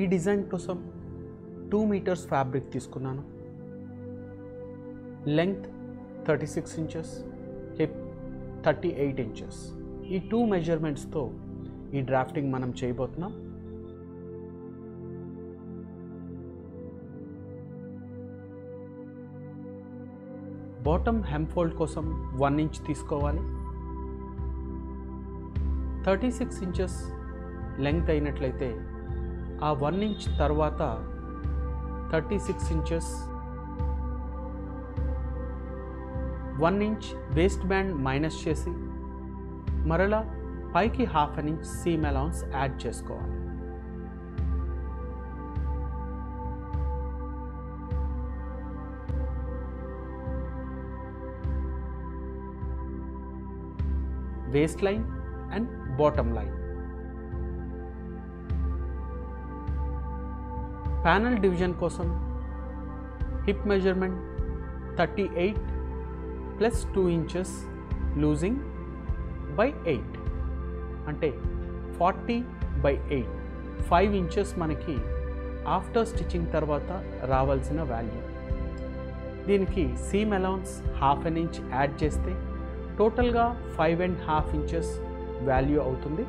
ఈ డిజైన్ కోసం 2 metres fabric తీసుకున్నాను. Length 36 inches, hip 38 inches. ఈ 2 మెజర్మెంట్స్తో ఈ డ్రాఫ్టింగ్ మనం చేయబోతున్నాం. బాటమ్ హెమ్ ఫోల్డ్ కోసం 1 ఇంచ్ తీసుకోవాలి. 36 ఇంచెస్ లెంగ్త్ అయినట్లయితే ఆ 1 ఇంచ్ తర్వాత 36 inches 1 inch waist band minus చేసి మరలా పైకి ½ ఇంచ్ సీమ్ అలౌన్స్ యాడ్ చేసుకోవాలి. Waist line and bottom line. Panel division కోసం hip measurement 38 plus 2 inches loosing by 8 అంటే 40/8. 5 ఇంచెస్ మనకి ఆఫ్టర్ స్టిచ్చింగ్ తర్వాత రావాల్సిన వాల్యూ. దీనికి సీమ్ అలౌన్స్ ½ ఇంచ్ యాడ్ చేస్తే టోటల్గా 5.5 ఇంచెస్ వాల్యూ అవుతుంది.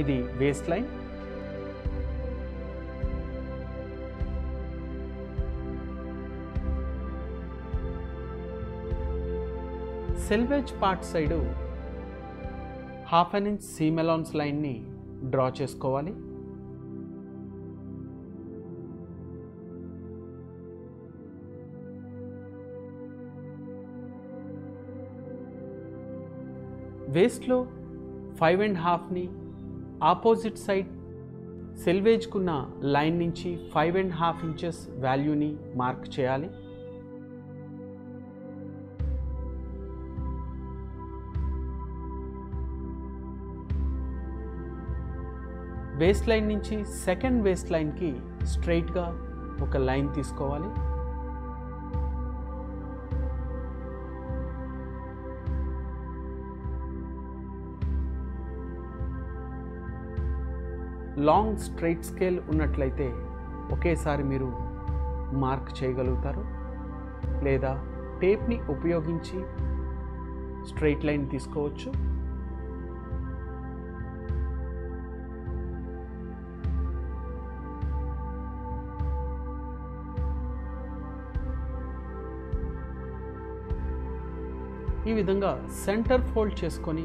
ఇది waist line. Selvage part side ½ inch seam allowance లైన్ని డ్రా చేసుకోవాలి. వేస్ట్లో 5.5ని ఆపోజిట్ సైడ్ సెల్వేజ్కున్న లైన్ నుంచి 5.5 ఇంచెస్ వాల్యూని మార్క్ చేయాలి. వేస్ట్ లైన్ నుంచి సెకండ్ వేస్ట్ లైన్కి స్ట్రైట్గా ఒక లైన్ తీసుకోవాలి. లాంగ్ స్ట్రైట్ స్కేల్ ఉన్నట్లయితే ఒకేసారి మీరు మార్క్ చేయగలుగుతారు, లేదా టేప్ని ఉపయోగించి స్ట్రైట్ లైన్ తీసుకోవచ్చు. ఈ విధంగా సెంటర్ ఫోల్డ్ చేసుకొని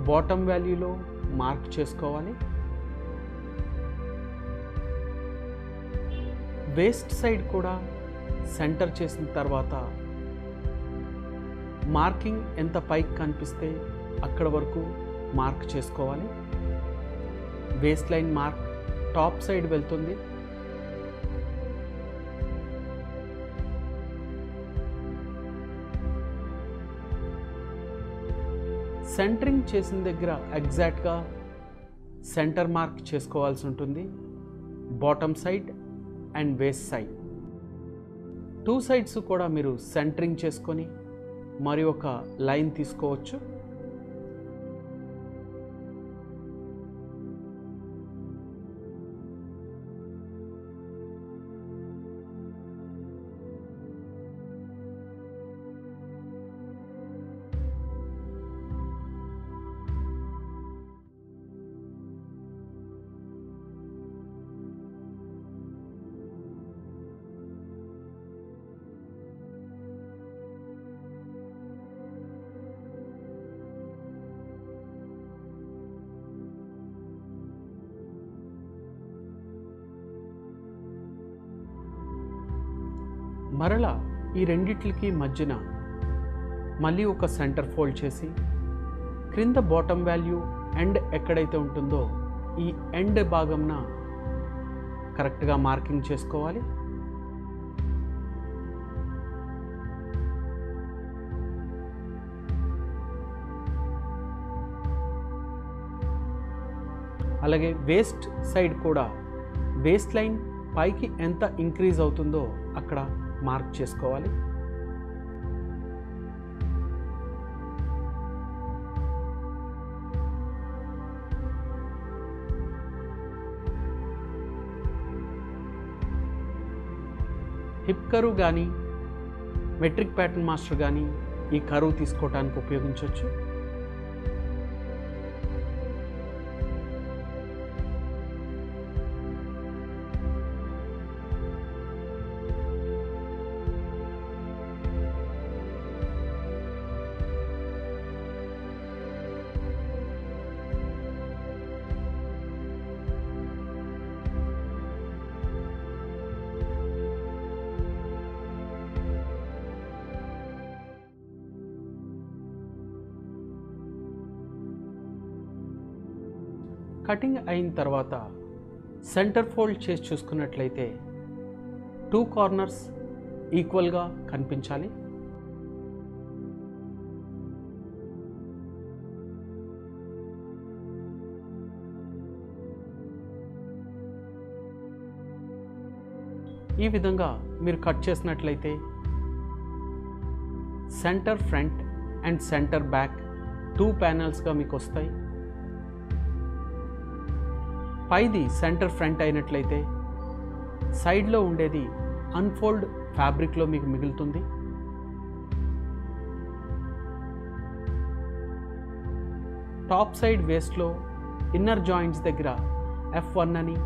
బాటమ్ వాల్యూలో మార్క్ చేసుకోవాలి. వేస్ట్ సైడ్ కూడా సెంటర్ చేసిన తర్వాత మార్కింగ్ ఎంత పైకి కనిపిస్తే అక్కడ వరకు మార్క్ చేసుకోవాలి. Waist line mark top side వెళ్తుంది. సెంటరింగ్ చేసిన దగ్గర ఎగ్జాక్ట్గా సెంటర్ మార్క్ చేసుకోవాల్సి ఉంటుంది. Bottom side and waste side 2 sides కూడా మీరు సెంటరింగ్ చేసుకొని మరి ఒక లైన్ తీసుకోవచ్చు. మరలా ఈ రెండిట్లకి మధ్యన మళ్ళీ ఒక సెంటర్ ఫోల్డ్ చేసి క్రింద బాటమ్ వాల్యూ ఎండ్ ఎక్కడైతే ఉంటుందో ఈ ఎండ్ భాగంన కరెక్ట్గా మార్కింగ్ చేసుకోవాలి. అలాగే వేస్ట్ సైడ్ కూడా వేస్ట్ లైన్ పైకి ఎంత ఇంక్రీజ్ అవుతుందో అక్కడ మార్క్ చేసుకోవాలి. హిప్ కరువు కానీ మెట్రిక్ ప్యాటర్న్ మాస్టర్ కానీ ఈ కరువు తీసుకోవడానికి ఉపయోగించవచ్చు. కటింగ్ అయిన తర్వాత సెంటర్ ఫోల్డ్ చేసి చూసుకున్నట్లయితే 2 కార్నర్స్ ఈక్వల్గా కనిపించాలి. ఈ విధంగా మీరు కట్ చేసినట్లయితే centre front and centre back 2 ప్యానల్స్గా మీకు వస్తాయి. పైది సెంటర్ ఫ్రంట్ అయినట్లయితే సైడ్లో ఉండేది అన్ఫోల్డ్ ఫ్యాబ్రిక్లో మీకు మిగులుతుంది. టాప్ సైడ్ వేస్ట్లో ఇన్నర్ జాయింట్స్ దగ్గర F1 అని,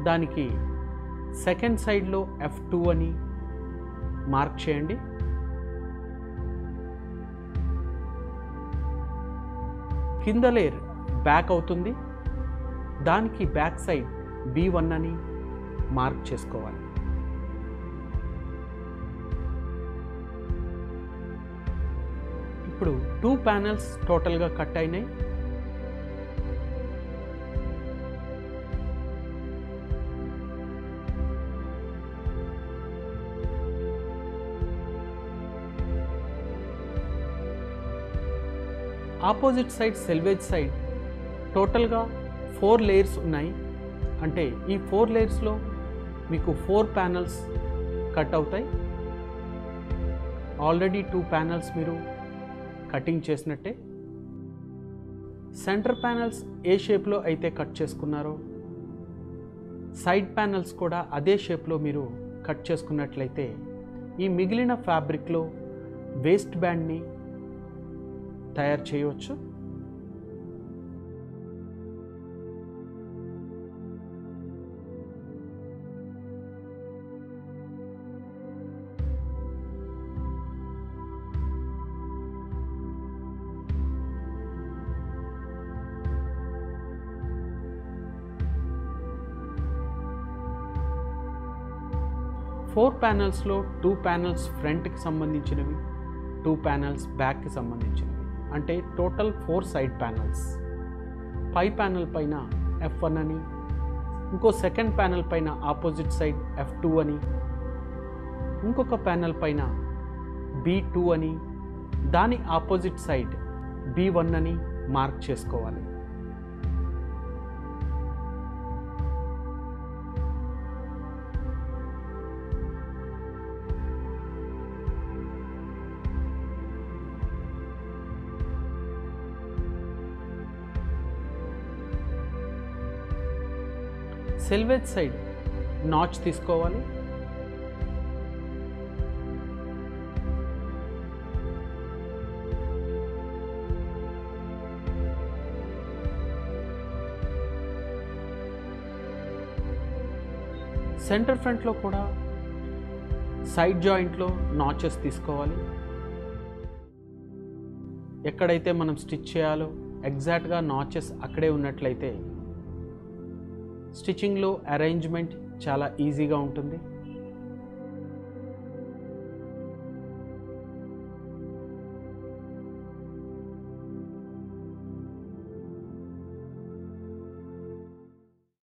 దానికి సెకండ్ సైడ్లో F2 అని మార్క్ చేయండి. కింద లేయర్ బ్యాక్ అవుతుంది, దానికి బ్యాక్ సైడ్ B1 అని మార్క్ చేసుకోవాలి. ఇప్పుడు 2 ప్యానెల్స్ టోటల్గా కట్ అయినాయి. ఆపోజిట్ సైడ్ సెల్వేజ్ సైడ్ టోటల్గా 4 లేయర్స్ ఉన్నాయి. అంటే ఈ 4 లేయర్స్లో మీకు 4 ప్యానల్స్ కట్ అవుతాయి. ఆల్రెడీ 2 ప్యానల్స్ మీరు కటింగ్ చేసినట్టే. సెంటర్ ప్యానల్స్ ఏ షేప్లో అయితే కట్ చేసుకున్నారో సైడ్ ప్యానల్స్ కూడా అదే షేప్లో మీరు కట్ చేసుకున్నట్లయితే ఈ మిగిలిన ఫ్యాబ్రిక్లో వేస్ట్ బ్యాండ్ని తయారు చేయవచ్చు. ఫోర్ ప్యానల్స్లో 2 ప్యానల్స్ ఫ్రంట్కి సంబంధించినవి, 2 ప్యానల్స్ బ్యాక్కి సంబంధించినవి. అంటే టోటల్ 4 సైడ్ ప్యానల్స్. పై ప్యానల్ పైన F1 అని, ఇంకో సెకండ్ ప్యానల్ పైన ఆపోజిట్ సైడ్ F2 అని, ఇంకొక ప్యానల్ పైన B2 అని, దాని ఆపోజిట్ సైడ్ B1 అని మార్క్ చేసుకోవాలి. సెల్వేజ్ సైడ్ నాచ్ తీసుకోవాలి. సెంటర్ ఫ్రంట్లో కూడా సైడ్ జాయింట్లో నాచెస్ తీసుకోవాలి. ఎక్కడైతే మనం స్టిచ్ చేయాలో ఎగ్జాక్ట్గా నాచెస్ అక్కడే ఉన్నట్లయితే స్టిచ్చింగ్లో అరేంజ్మెంట్ చాలా ఈజీగా ఉంటుంది.